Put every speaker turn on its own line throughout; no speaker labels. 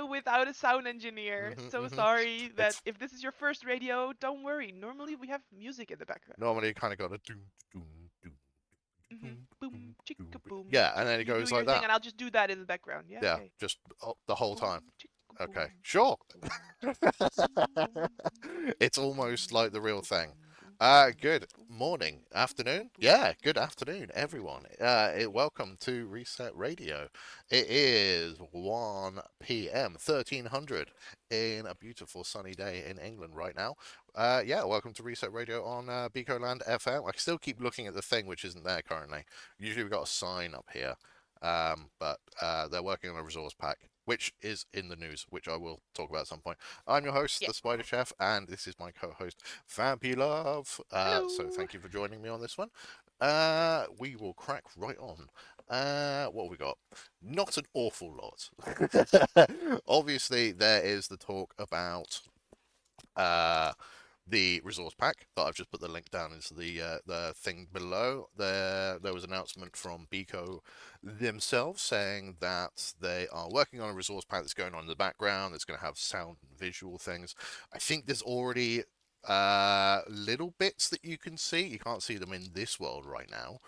radio without a sound engineer. So sorry that
It's
if this is your first radio, don't worry. Normally we have music in the background.
normally you kind of got a doom, doom, doom, doom,
Boom,
doom, doom.
chicka boom.
Yeah, and then it
You do
goes
your
like
thing,
that.
and I'll just do that in the background. Yeah,
Yeah,
okay.
just the whole
Boom,
time.
chicka
Okay,
boom,
sure.
boom, chicka boom, boom, boom,
It's
chicka
almost
boom,
like the real
boom,
thing.
boom, boom, boom,
Good
boom,
morning,
boom,
afternoon.
boom,
Yeah,
boom,
good afternoon, everyone.
boom.
Welcome to Reset Radio. It is 1 p.m., 1300 in a beautiful sunny day in England right now. Yeah, welcome to Reset Radio on Beacoland FM. I still keep looking at the thing which isn't there currently. Usually we've got a sign up here, but they're working on a resource pack, which is in the news, which I will talk about at some point. I'm your host,
Yeah.
the Spider Chef, and this is my co-host, Vampy Love. So
Hello.
thank you for joining me on this one. We will crack right on. What have we got? Not an awful lot. Obviously, there is the talk about uh, the resource pack that I've just put the link down into the thing below. There was an announcement from Beco themselves saying that they are working on a resource pack that's going on in the background. That's going to have sound and visual things. I think there's already little bits that you can see. You can't see them in this world right now.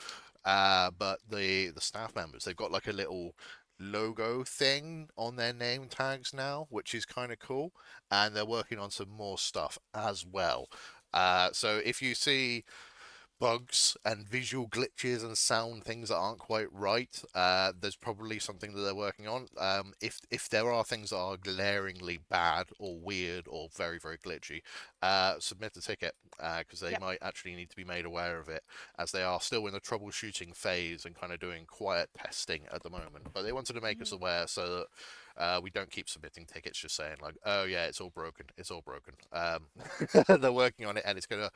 But the staff members, they've got like a little logo thing on their name tags now, which is kind of cool. And they're working on some more stuff as well. So if you see bugs and visual glitches and sound things that aren't quite right, there's probably something that they're working on. If there are things that are glaringly bad or weird or very very glitchy, submit a ticket because they
Yep.
might actually need to be made aware of it, as they are still in the troubleshooting phase and kind of doing quiet testing at the moment. But they wanted to make us
Mhm.
aware so that. We don't keep submitting tickets just saying like, oh yeah, it's all broken, it's all broken. They're working on it, and it's gonna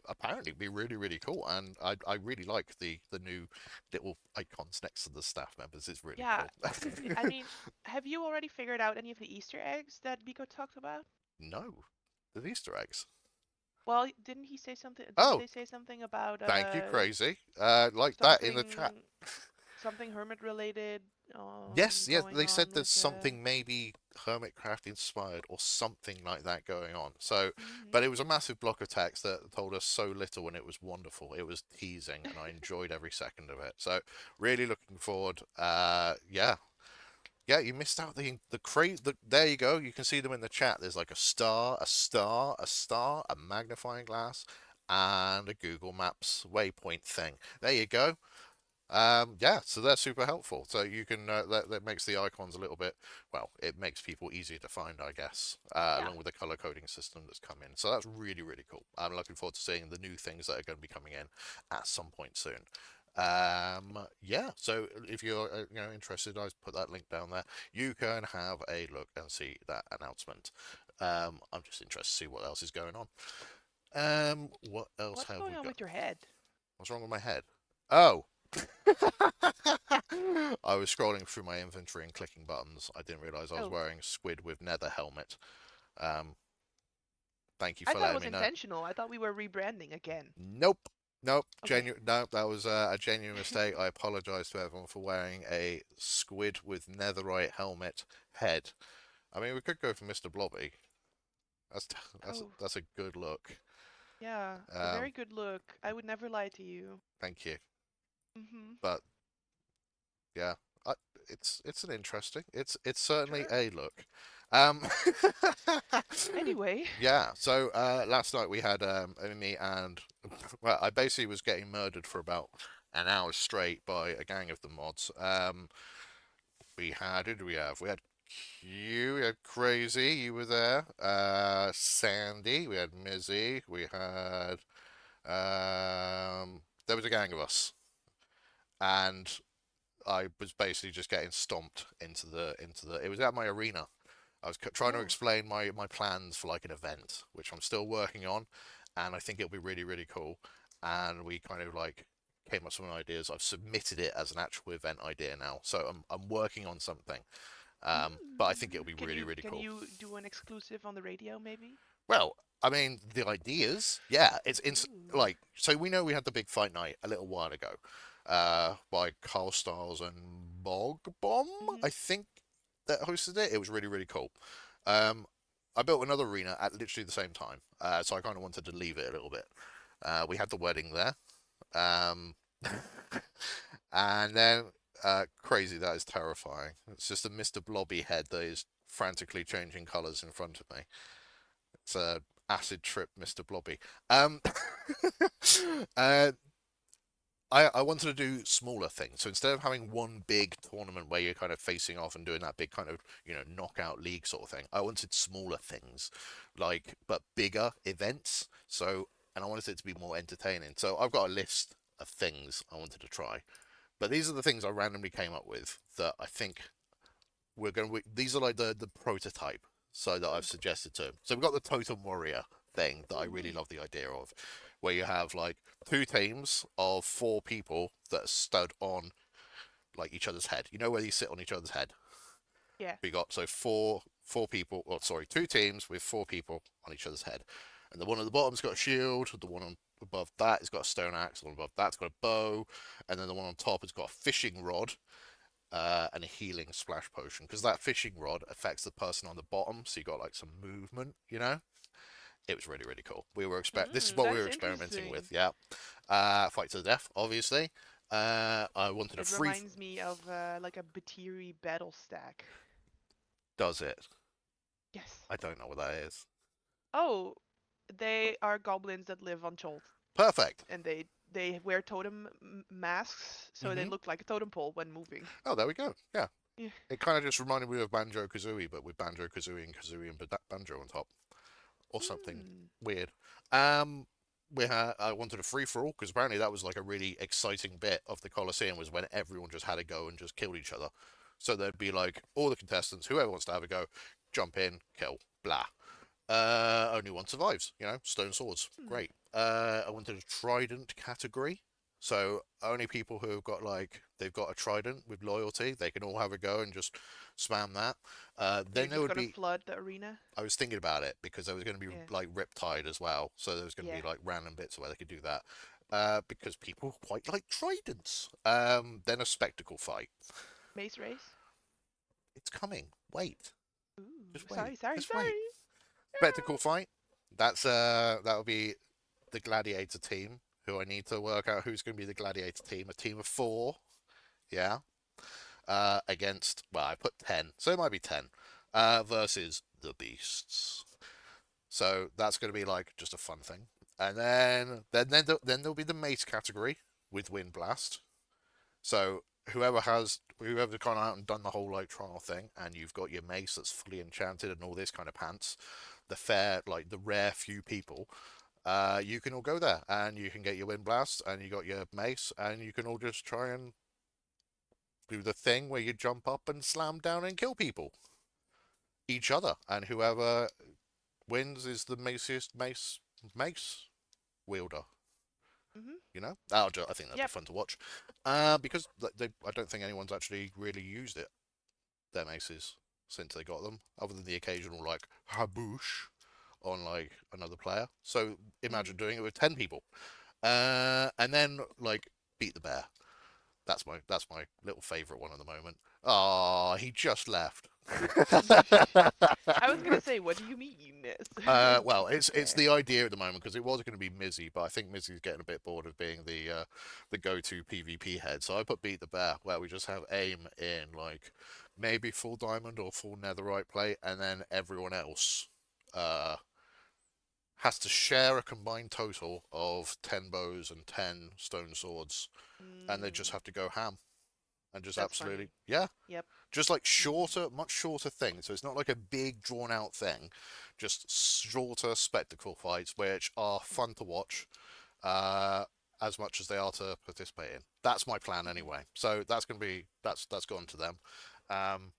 apparently be really really cool, and I really like the new little icons next to the staff members. It's really
Yeah.
cool.
I mean, have you already figured out any of the Easter eggs that Biko talked about?
No, the Easter eggs.
Well, didn't he say something? Didn't
Oh,
they say something about
thank you, crazy. Like that in the chat.
something something hermit related
Yes, yes,
going
they said
on
there's
with the
something maybe Hermitcraft inspired or something like that going on. So,
Mhm.
but it was a massive block of text that told us so little, and it was wonderful. It was teasing, and I enjoyed every second of it. So, really looking forward. Yeah, yeah, you missed out there you go. You can see them in the chat. There's like a star, a star, a star, a magnifying glass, and a Google Maps waypoint thing. There you go. Yeah, so they're super helpful. So you can that makes the icons a little bit, well, it makes people easier to find, I guess,
Yeah.
along with the color coding system that's come in. So that's really really cool. I'm looking forward to seeing the new things that are going to be coming in at some point soon. Yeah, so if you're interested, I put that link down there. You can have a look and see that announcement. I'm just interested to see what else is going on. What else
What's
have
going
we
on
got?
with your head?
What's wrong with my head? Oh, I was scrolling through my inventory and clicking buttons. I didn't realize I was
Oh,
wearing a squid with nether helmet. Um, Thank you
I
for
thought it
letting
was
me know.
intentional. I thought we were rebranding again.
Nope. Nope.
Okay.
No, that was a genuine mistake. I apologize to everyone for wearing a squid with netherite helmet head. I mean, we could go for Mr. Blobby. That's
Oh,
that's a good look.
yeah. A
Um,
very good look. I would never lie to you.
Thank you.
Mhm.
But yeah, I, it's an interesting. It's certainly
Sure.
a look. Um,
Anyway.
yeah. So last night we had me and well, I basically was getting murdered for about an hour straight by a gang of the mods. We had who do we have? We had Q, we had Crazy, you were there. Sandy, we had Mizzy, we had there was a gang of us, and I was basically just getting stomped into the. It was at my arena. I was trying to
Oh.
explain my plans for like an event, which I'm still working on, and I think it'll be really really cool. And we kind of like came up with some ideas. I've submitted it as an actual event idea now, so I'm working on something. But I think it'll be
Can
really
you
really
can
cool.
you do an exclusive on the radio maybe?
Well, I mean the ideas, yeah, it's
Ooh.
like so we know we had the big fight night a little while ago, by Carl Styles and Bog Bomb.
Mhm.
I think that hosted it. It was really, really cool. Um, I built another arena at literally the same time, so I kind of wanted to leave it a little bit. We had the wedding there, um, and then crazy. That is terrifying. It's just a Mr. Blobby head that is frantically changing colours in front of me. It's a acid trip, Mr. Blobby. Um, uh, I wanted to do smaller things. So instead of having one big tournament where you're kind of facing off and doing that big kind of, knockout league sort of thing, I wanted smaller things, but bigger events. So, and I wanted it to be more entertaining. So I've got a list of things I wanted to try. But these are the things I randomly came up with that I think these are like the prototype. So that I've suggested to him. So we've got the Totem Warrior thing that I
Ooh,
really
neat.
love the idea of, where you have like two teams of four people that are stood on like each other's head. You know where you sit on each other's head.
Yeah.
We got so four people, or sorry, two teams with four people on each other's head, and the one at the bottom's got a shield. The one above that has got a stone axe. The one above that's got a bow, and then the one on top has got a fishing rod. And a healing splash potion, because that fishing rod affects the person on the bottom, so you got like some movement. It was really, really cool. This is what we
That's
were experimenting with.
interesting.
Yeah, fight to the death, obviously. I wanted a
It
free.
reminds me of like a Batiri battle stack.
Does it?
Yes.
I don't know what that is.
Oh, they are goblins that live on Cholt,
Perfect.
and they wear totem masks, so they
Hmm.
look like a totem pole when moving.
Oh, there we go. Yeah,
Yeah.
it kind of just reminded me of Banjo Kazooie, but with Banjo Kazooie and Kazooie and Banjo on top, or something
Hmm.
weird. I wanted a free for all because apparently that was like a really exciting bit of the Colosseum was when everyone just had a go and just killed each other. So there'd be like all the contestants, whoever wants to have a go, jump in, kill, blah. Only one survives, stone swords,
Hmm.
great. I wanted a trident category. So only people who have got like they've got a trident with loyalty, they can all have a go and just spam that.
You're
Then there
just
would
gonna
be
flood the arena.
I was thinking about it because there was going to be
Yeah.
like Riptide as well, so there was going to
Yeah.
be like random bits where they could do that. Because people quite like tridents. Then a spectacle fight.
Mace race.
It's coming. Wait,
Ooh.
just wait,
Sorry. Sorry.
just wait.
Sorry.
Spectacle fight. That'll be the gladiator team. Who I need to work out who's going to be the gladiator team. A team of four. Yeah. Against I put 10, so it might be 10. Versus the beasts. So that's going to be like just a fun thing. And then there'll be the mace category with Wind Blast. So whoever's gone out and done the whole like trial thing, and you've got your mace that's fully enchanted and all this kind of pants, the rare few people, you can all go there and you can get your Wind Blast and you got your mace and you can all just try and do the thing where you jump up and slam down and kill people, each other, and whoever wins is the mace wielder.
Mhm.
I think that'd be
Yep.
fun to watch. Because I don't think anyone's actually really used their maces since they got them, other than the occasional like haboosh on like another player. So
Mhm.
imagine doing it with 10 people, and then like beat the bear. That's my little favourite one at the moment. Ah, he just left.
I was gonna say, what do you mean?
Well,
Beat the
it's
bear.
the idea at the moment because it was going to be Mizzy, but I think Mizzy's getting a bit bored of being the go-to PvP head. So I put Beat the Bear, where we just have aim in like maybe full diamond or full netherite plate, and then everyone else uh has to share a combined total of 10 bows and 10 stone swords, and they just
Mm,
have to go ham and just
that's
absolutely
funny.
yeah,
Yep.
just like
Mm,
much shorter things. So it's not like a big drawn out thing, just shorter spectacle fights, which are
mm,
fun to watch, uh, as much as they are to participate in. That's my plan
mhm.
anyway. So that's gone to them. Um,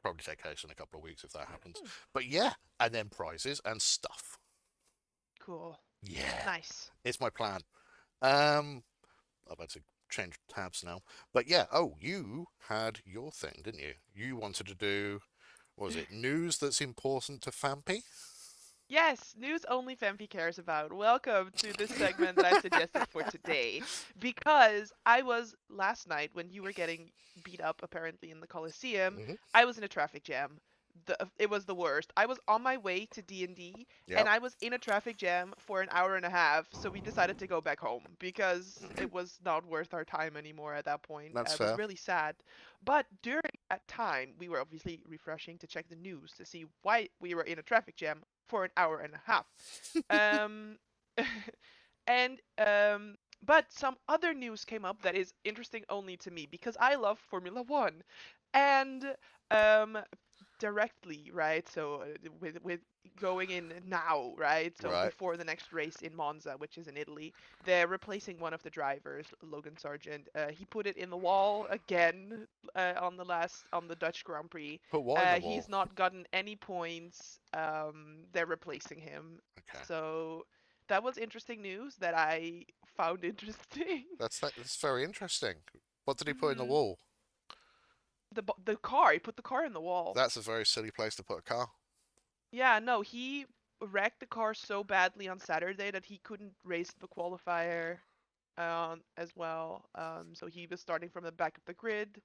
Probably take place in a couple of weeks if that happens.
Hmm,
But yeah, and then prizes and stuff.
cool.
Yeah,
Nice.
it's my plan. Um, I'm about to change tabs now. But yeah, oh, you had your thing, didn't you? You wanted to do, what was it, news that's important to Fampy?
Yes, news only Fempi cares about. Welcome to this segment that I've suggested for today. Because I was last night when you were getting beat up apparently in the Coliseum,
Hmm.
I was in a traffic jam. It was the worst. I was on my way to D&D and D, and
Yep,
I was in a traffic jam for an hour and a half, so we decided to go back home because it was not worth our time anymore at that point.
that's
It was
fair.
really sad. But during that time, we were obviously refreshing to check the news to see why we were in a traffic jam for an hour and a half. Um, and but some other news came up that is interesting only to me because I love Formula One, and um, directly, right? So with going in now, right? So
Right.
before the next race in Monza, which is in Italy, they're replacing one of the drivers, Logan Sargent. He put it in the wall again on the Dutch Grand Prix.
Put what in the wall?
He's not gotten any points. They're replacing him.
Okay.
So that was interesting news that I found interesting.
That's very interesting. What did he put in the
hmm
wall?
the car, he put the car in the wall.
That's a very silly place to put a car.
Yeah, no, he wrecked the car so badly on Saturday that he couldn't race the qualifier as well. So he was starting from the back of the grid,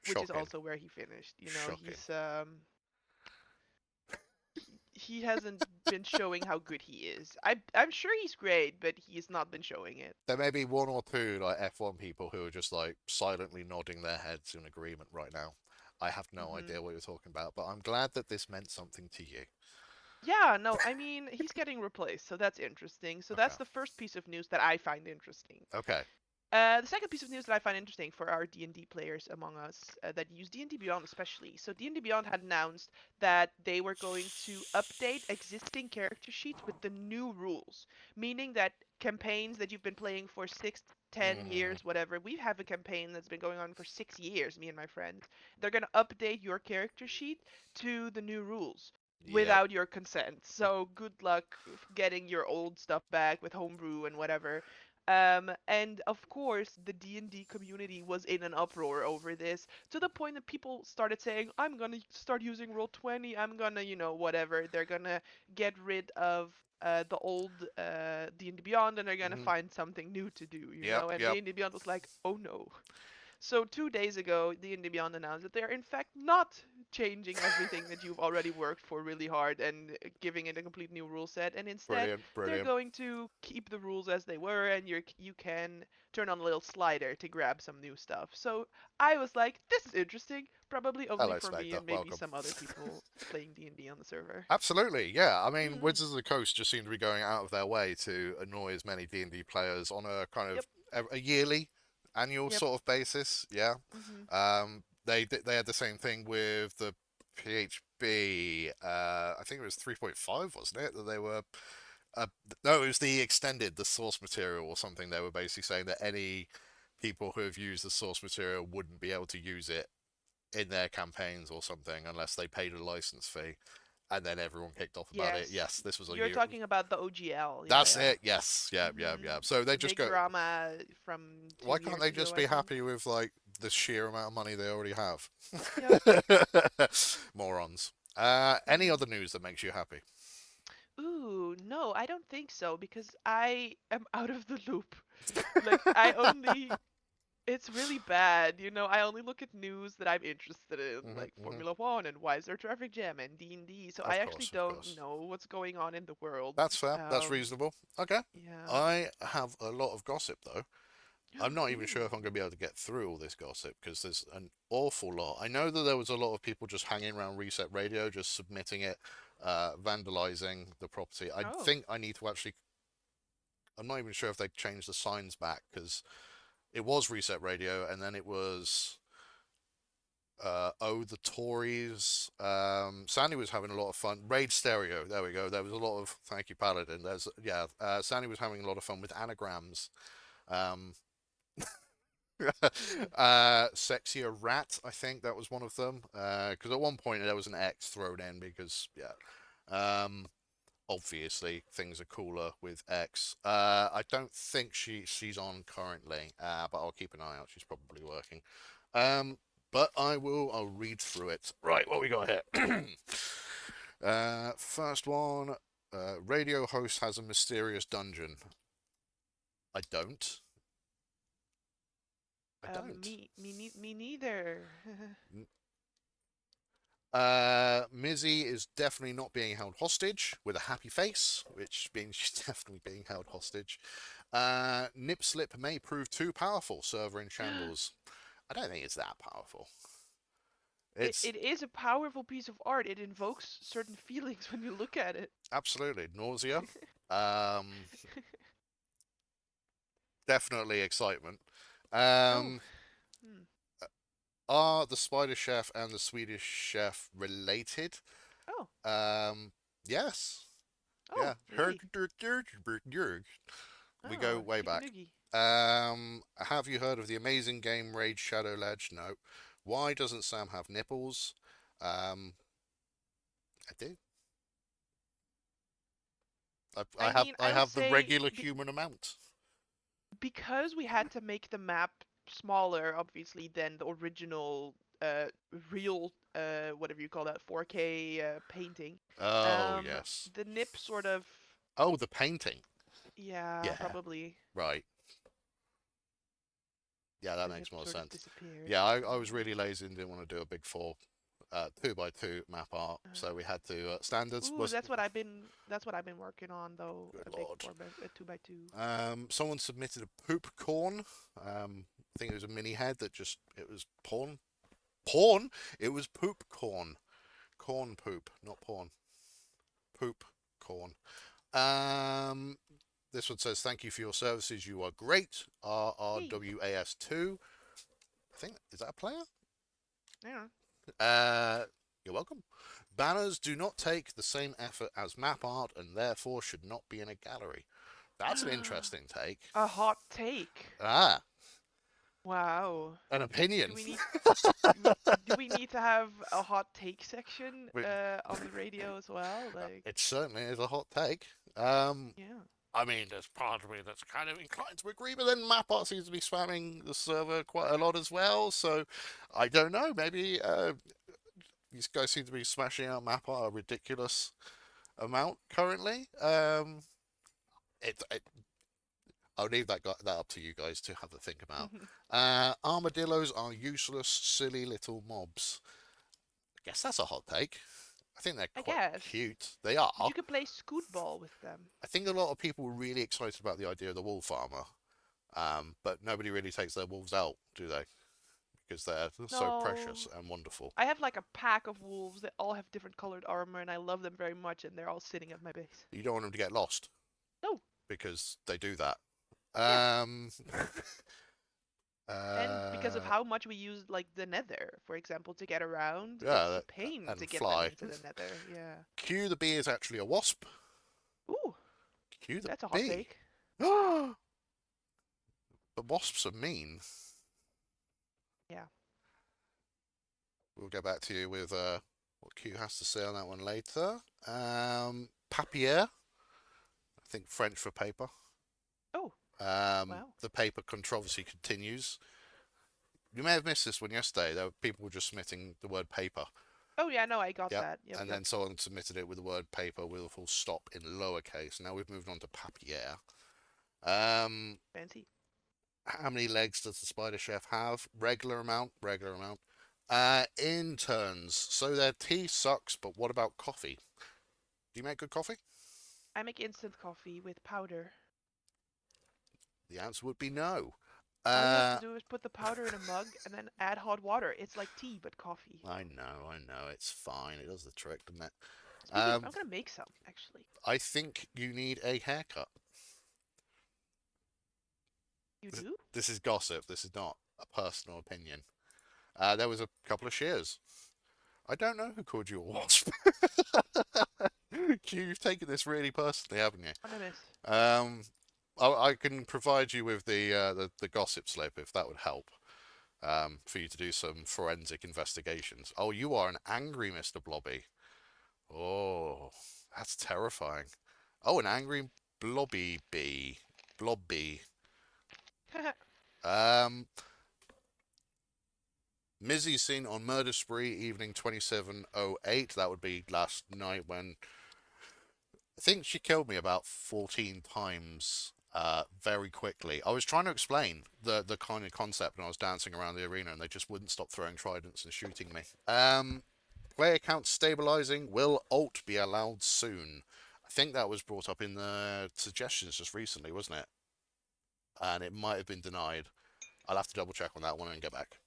which is
Shocking.
also where he finished. You know,
Shocking.
he hasn't been showing how good he is. I'm sure he's great, but he's not been showing it.
There may be one or two like F1 people who are just like silently nodding their heads in agreement right now. I have no
hmm
idea what you're talking about, but I'm glad that this meant something to you.
Yeah, no, I mean, he's getting replaced, so that's interesting. So
Okay.
that's the first piece of news that I find interesting.
Okay.
The second piece of news that I find interesting for our D&D players among us that use D&D Beyond especially. So D&D Beyond had announced that they were going to update existing character sheets with the new rules, meaning that campaigns that you've been playing for 6, 10 years,
Hmm.
whatever. We have a campaign that's been going on for 6 years, me and my friends. They're going to update your character sheet to the new rules
Yep.
without your consent. So good luck getting your old stuff back with homebrew and whatever. And of course, the D&D community was in an uproar over this, to the point that people started saying, "I'm gonna start using Roll20. I'm gonna, whatever. They're gonna get rid of the old D&D Beyond, and they're gonna
Hmm.
find something new to do, you
Yep.
know." And
Yep.
D&D Beyond was like, "Oh no." So 2 days ago, D&D Beyond announced that they are in fact not changing everything that you've already worked for really hard and giving it a complete new rule set, and instead
Brilliant.
they're
Brilliant.
going to keep the rules as they were, and you can turn on a little slider to grab some new stuff. So I was like, this is interesting, probably only
Hello,
for me
Spectre.
and maybe
Welcome.
some other people playing D&D on the server.
Absolutely, yeah. I mean,
hmm
Wizards of the Coast just seem to be going out of their way to annoy as many D&D players on a kind of
Yep.
a yearly, annual
Yep.
sort of basis. Yeah.
hmm
They had the same thing with the PHB. I think it was 3.5, wasn't it? That they were. Uh, no, it was the extended, the source material or something. They were basically saying that any people who have used the source material wouldn't be able to use it in their campaigns or something unless they paid a license fee, and then everyone kicked off about it.
Yes.
Yes, this was a
You're
year.
talking about the OGL. Yeah,
That's
yeah.
it. Yes, yeah, yeah,
hmm
yeah. So they
The
just
big
go.
drama from
Why
two
can't
years
they
ago,
just
I
be
think.
happy with like the sheer amount of money they already have?
Yep.
Morons. Any
hmm
other news that makes you happy?
Ooh, no, I don't think so because I am out of the loop. Like, I only, it's really bad, I only look at news that I'm interested in,
Hmm.
like
Hmm.
Formula One and why is there traffic jam and D&D. So I
Of
actually
course, of
don't
course.
know what's going on in the world.
That's fair. That's
Um,
reasonable. Okay.
yeah.
I have a lot of gossip though. I'm not even sure if I'm going to
Ooh.
be able to get through all this gossip because there's an awful lot. I know that there was a lot of people just hanging around Reset Radio, just submitting it, vandalizing the property. I
Oh,
think I need to actually. I'm not even sure if they changed the signs back because it was Reset Radio and then it was. Oh, the Tories. Sandy was having a lot of fun. Raid Stereo. There we go. There was a lot of. Thank you, Paladin. There's yeah. Sandy was having a lot of fun with anagrams. Um,
hmm.
Sexier Rat, I think that was one of them. Because at one point there was an X thrown in because, yeah. Obviously, things are cooler with X. I don't think she's on currently, but I'll keep an eye out. She's probably working. Um, but I'll read through it. Right, what we got here? First one. Radio host has a mysterious dungeon. I don't. I don't.
Me neither.
Mizzy is definitely not being held hostage with a happy face, which means she's definitely being held hostage. Nip Slip may prove too powerful, server in shambles. I don't think it's that powerful. It's
It is a powerful piece of art. It invokes certain feelings when you look at it.
absolutely nausea. Um, definitely excitement.
Oh,
Um,
hmm.
are the Spider Chef and the Swedish Chef related?
Oh,
Um, yes.
oh,
Yeah.
really?
We go
Oh,
way
chicken
back.
noogie.
Have you heard of the amazing game Raid Shadow Ledge? No. Why doesn't Sam have nipples? Um, I do.
I mean,
I
I would
have the
say
regular human amount.
because we had to make the map smaller, obviously, than the original uh real whatever you call that 4K painting.
Oh
Um,
yes.
the nip sort of
Oh, the painting.
yeah,
Yeah.
probably
Right. Yeah, that
the nip
makes more
sort of
sense.
disappeared.
Yeah, I was really lazy and didn't want to do a big four, 2x2 map art, so we had to standards
Ooh,
was
that's what I've been working on though.
good
A big
lord.
2x2.
Someone submitted a poop corn. I think it was a mini head that just it was porn. Porn. It was poop corn. Corn poop, not porn. Poop corn. Um, this one says thank you for your services. You are great.
Hey,
RRWAS2. I think is that a player?
yeah.
Uh, you're welcome. Banners do not take the same effort as map art and therefore should not be in a gallery. That's an interesting take.
A hot take.
Ah,
Wow.
an
Do
opinion.
we need do we need to have a hot take section on the radio as well? Like,
It certainly is a hot take. Um,
yeah.
I mean, there's part of me that's kind of inclined to agree, but then Mapart seems to be spamming the server quite a lot as well. So I don't know. Maybe these guys seem to be smashing out Mapart a ridiculous amount currently. It I'll leave that up to you guys to have a think about. Armadillos are useless, silly little mobs. I guess that's a hot take. I think they're
I
quite
guess.
cute. They are.
But you could play scootball with them.
I think a lot of people were really excited about the idea of the wolf armor, but nobody really takes their wolves out, do they? Because they're so precious
No.
and wonderful.
I have like a pack of wolves that all have different colored armor and I love them very much and they're all sitting at my base.
You don't want them to get lost
No.
because they do that.
Yeah.
Um,
And because of
uh,
how much we use like the nether, for example, to get around, it's
yeah,
a pain
and
to get them
fly.
into the nether. Yeah.
Q the bee is actually a wasp.
Ooh,
Q the
that's a hot
bee.
take.
But wasps are mean.
Yeah.
We'll get back to you with what Q has to say on that one later. Papier, I think French for paper.
Oh, wow.
The paper controversy continues. You may have missed this one yesterday. There were people were just submitting the word paper.
Oh yeah, no, I got
Yep.
that. Yep,
And
yep.
then someone submitted it with the word paper with a full stop in lowercase. Now we've moved on to papier. Um,
Fancy.
how many legs does the Spider Chef have? Regular amount, regular amount. Interns. So their tea sucks, but what about coffee? Do you make good coffee?
I make instant coffee with powder.
The answer would be no.
All you have to
Uh,
do is put the powder in a mug and then add hot water. It's like tea but coffee.
I know, it's fine. It does the trick, doesn't it?
Speaking of, I'm gonna make some actually.
I think you need a haircut.
You do?
This is gossip. This is not a personal opinion. There was a couple of shares. I don't know who called you a wasp. You've taken this really personally, haven't you?
Anonymous.
Um, I can provide you with the gossip slip if that would help. For you to do some forensic investigations. Oh, you are an angry Mr. Blobby. Oh, that's terrifying. Oh, an angry blobby bee. Blobby. Um, Mizzy seen on Murder Spree evening 2708. That would be last night when think she killed me about 14 times very quickly. I was trying to explain the kind of concept when I was dancing around the arena, and they just wouldn't stop throwing tridents and shooting me. Player count stabilizing. Will alt be allowed soon? I think that was brought up in the suggestions just recently, wasn't it? And it might have been denied. I'll have to double check on that one and get back.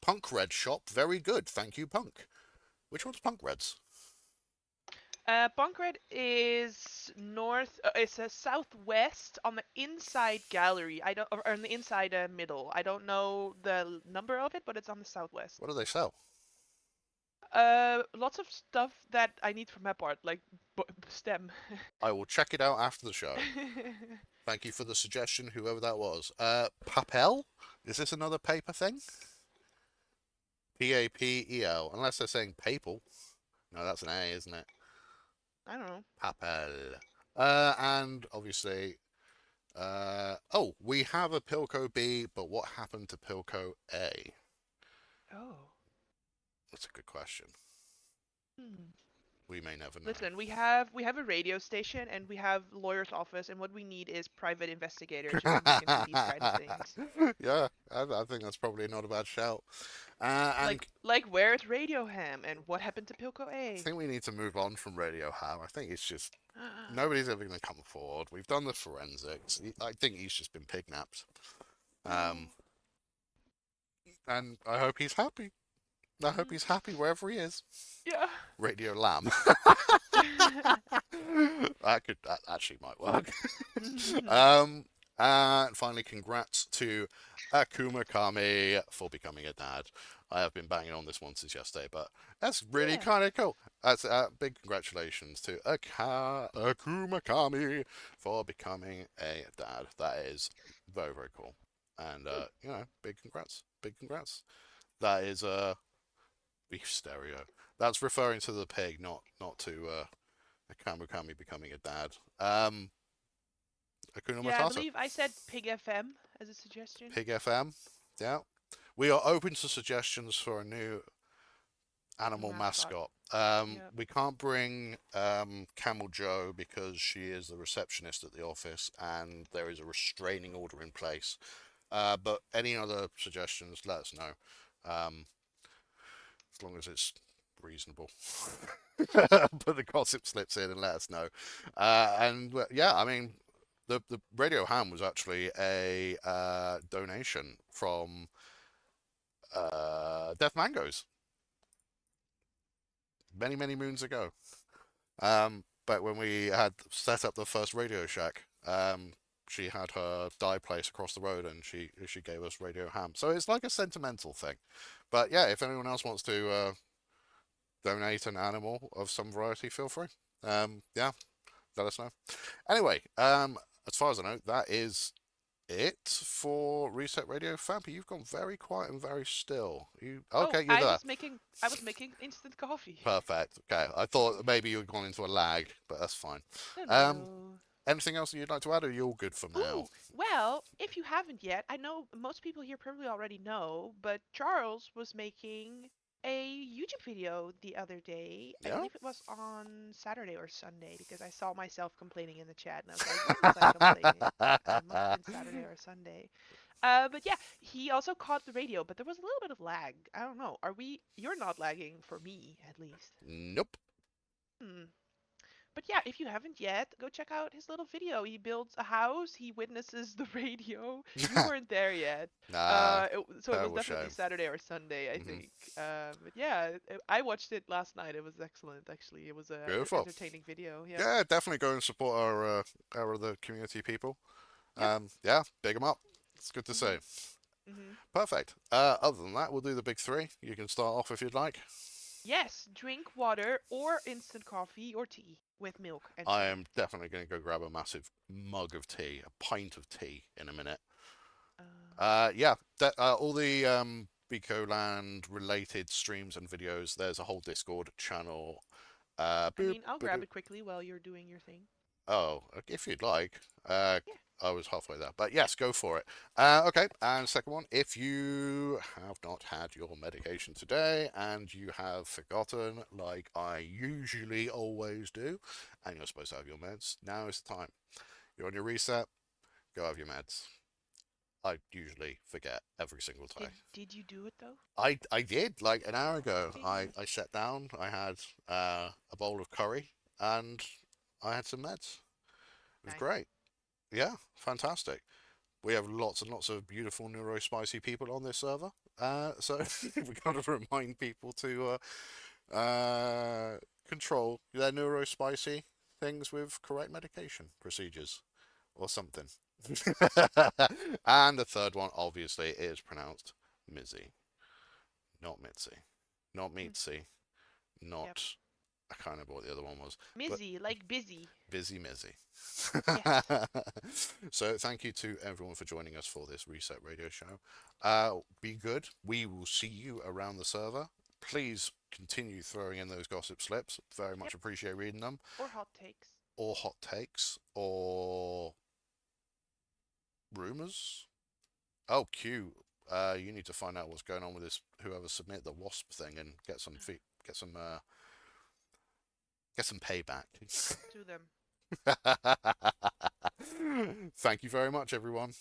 Punk Red shop, very good. Thank you, Punk. Which one's Punk Reds?
Bunkred is north. It's a southwest on the inside gallery. I don't, or on the inside middle. I don't know the number of it, but it's on the southwest.
What do they sell?
Lots of stuff that I need for map art, like stem.
I will check it out after the show. Thank you for the suggestion, whoever that was. Papel? Is this another paper thing? Papel. Unless they're saying papal. No, that's an A, isn't it?
I don't know.
Papel. And obviously, oh, we have a Pilco B, but what happened to Pilco A?
Oh.
That's a good question.
Hmm.
We may never know.
Listen, we have a radio station and we have lawyer's office, and what we need is private investigators who can look into these kind of things.
Yeah, I think that's probably not a bad shout. And
Like where's Radio Ham and what happened to Pilco
I
A?
think we need to move on from Radio Ham. I think it's just nobody's ever going to come forward. We've done the forensics. I think he's just been pignapped.
No.
And I hope he's happy. I hope
Mhm.
he's happy wherever he is.
Yeah.
Radio Lamb. That actually might work. And finally, congrats to Akuma Kami for becoming a dad. I have been banging on this one since yesterday, but that's really
Yeah.
kind of cool. That's big congratulations to Akuma Kami for becoming a dad. That is very, very cool. And, big congrats. Big congrats. That is beef stereo. That's referring to the pig, not to Akamu Kami becoming a dad. Akuna
Yeah, I
Matata.
believe I said Pig FM as a suggestion.
Pig FM. Yeah. We are open to suggestions for a new animal
Mascot.
mascot.
Yeah.
We can't bring Camel Joe because she is the receptionist at the office and there is a restraining order in place. But any other suggestions, let us know. As long as it's reasonable. Put the gossip slips in and let us know. Yeah, I mean, the Radio Ham was actually a donation from Death Mangoes many, many moons ago. But when we had set up the first Radio Shack, she had her dye place across the road, and she gave us Radio Ham. So it's like a sentimental thing. But yeah, if anyone else wants to donate an animal of some variety, feel free. Yeah, let us know. Anyway, as far as I know, that is it for Reset Radio. Fampy, you've gone very quiet and very still. You
Oh,
okay? You're there.
I was making instant coffee.
Perfect. Okay, I thought maybe you had gone into a lag, but that's fine.
No,
Um,
no.
anything else that you'd like to add, or are you all good for now?
Ooh, well, if you haven't yet, I know most people here probably already know, but Charles was making a YouTube video the other day. I
Yeah.
believe it was on Saturday or Sunday because I saw myself complaining in the chat and I was like, when was I complaining? It must have been Saturday or Sunday. But yeah, he also caught the radio, but there was a little bit of lag. I don't know. You're not lagging for me, at least.
Nope.
Hmm. But yeah, if you haven't yet, go check out his little video. He builds a house, he witnesses the radio. You weren't there yet.
Nah,
So it was
terrible
definitely
shame.
Saturday or Sunday, I
Hmm.
think. But yeah, I watched it last night. It was excellent, actually. It was a
Beautiful.
entertaining video. Yeah.
Yeah, definitely go and support our other community people.
Yep.
Yeah, big them up. It's good to see.
Mhm. Mhm.
Perfect. Other than that, we'll do the big three. You can start off if you'd like.
Yes, drink water or instant coffee or tea with milk and
I
sugar.
am definitely going to go grab a massive mug of tea, a pint of tea in a minute. Yeah, all the Beacoland related streams and videos. There's a whole Discord channel.
I
Boop,
mean, I'll grab
ba-doop.
it quickly while you're doing your thing.
Oh, if you'd like. Uh,
Yeah.
I was halfway there, but yes, go for it. Okay, and second one, if you have not had your medication today and you have forgotten, like I usually always do, and you're supposed to have your meds, now is the time. You're on your reset, go have your meds. I usually forget every single
Did
time.
did you do it though?
I did like an hour ago.
Okay.
I sat down. I had a bowl of curry and I had some meds. It was
Nice.
great. Yeah, fantastic. We have lots and lots of beautiful neurospicy people on this server. So we got to remind people to control their neurospicy things with correct medication procedures or something. And the third one, obviously, is pronounced Mizzy, not Mitzi, not
Mm,
Meatsy,
yep.
not. I can't remember what the other one was, but
Mizzy, like busy.
Busy Mizzy.
Yes.
So thank you to everyone for joining us for this Reset Radio show. Be good. We will see you around the server. Please continue throwing in those gossip slips. Very
Yep.
much appreciate reading them.
Or hot takes.
Or hot takes. Or rumors. Oh, Q. You need to find out what's going on with this. Whoever submitted the wasp thing and get some get some get some payback.
To them.
Thank you very much, everyone.